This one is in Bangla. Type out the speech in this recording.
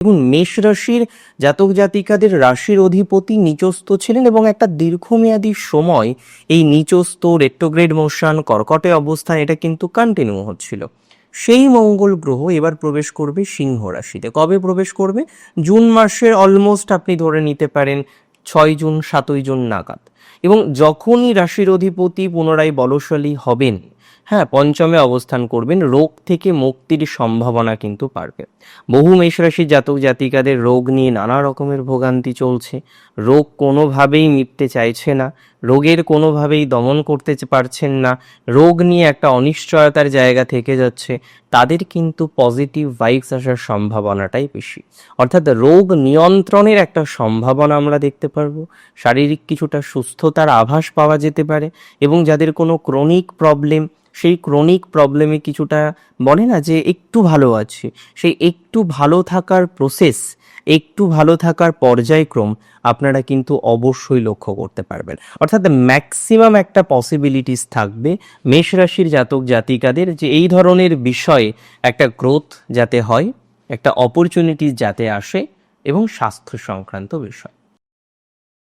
দেখুন, মেষ রাশির জাতক জাতিকাদের রাশির অধিপতি নিচস্থ ছিলেন এবং একটা দীর্ঘমেয়াদী সময় এই নিচস্থ রেট্রোগ্রেড মোশন কর্কটে অবস্থান এটা কিন্তু কন্টিনিউ হচ্ছিল। সেই মঙ্গল গ্রহ এবার প্রবেশ করবে সিংহ রাশিতে। কবে প্রবেশ করবে? জুন মাসের অলমোস্ট আপনি ধরে নিতে পারেন 6 জুন 7 জুন নাগাদ। এবং যখনই রাশির অধিপতি পুনরায় বলশালী হবেন, হ্যাঁ, পঞ্চমে অবস্থান করবেন, রোগ থেকে মুক্তির সম্ভাবনা কিন্তু পারবে। বহু মেষ রাশির জাতক জাতিকাদের রোগ নিয়ে নানা রকমের ভোগান্তি চলছে, রোগ কোনোভাবেই মিটতে চাইছে না, রোগের কোনোভাবেই দমন করতে পারছেন না, রোগ নিয়ে একটা অনিশ্চয়তার জায়গা থেকে যাচ্ছে, তাদের কিন্তু পজিটিভ ভাইবস আসার সম্ভাবনাটাই বেশি। অর্থাৎ রোগ নিয়ন্ত্রণের একটা সম্ভাবনা আমরা দেখতে পারবো, শারীরিক কিছুটা সুস্থতার আভাস পাওয়া যেতে পারে। এবং যাদের কোনো ক্রনিক প্রবলেম, সেই ক্রনিক প্রবলেমে কিছুটা বলে না যে একটু ভালো আছে, সেই একটু ভালো থাকার প্রসেস, একটু ভালো থাকার পর্যায়ক্রম আপনারা কিন্তু অবশ্যই লক্ষ্য করতে পারবেন। অর্থাৎ ম্যাক্সিমাম একটা পসিবিলিটিস থাকবে মেষ রাশির জাতক জাতিকাদের যে এই ধরনের বিষয়ে একটা গ্রোথ যাতে হয়, একটা অপরচুনিটি যাতে আসে, এবং স্বাস্থ্য সংক্রান্ত বিষয়।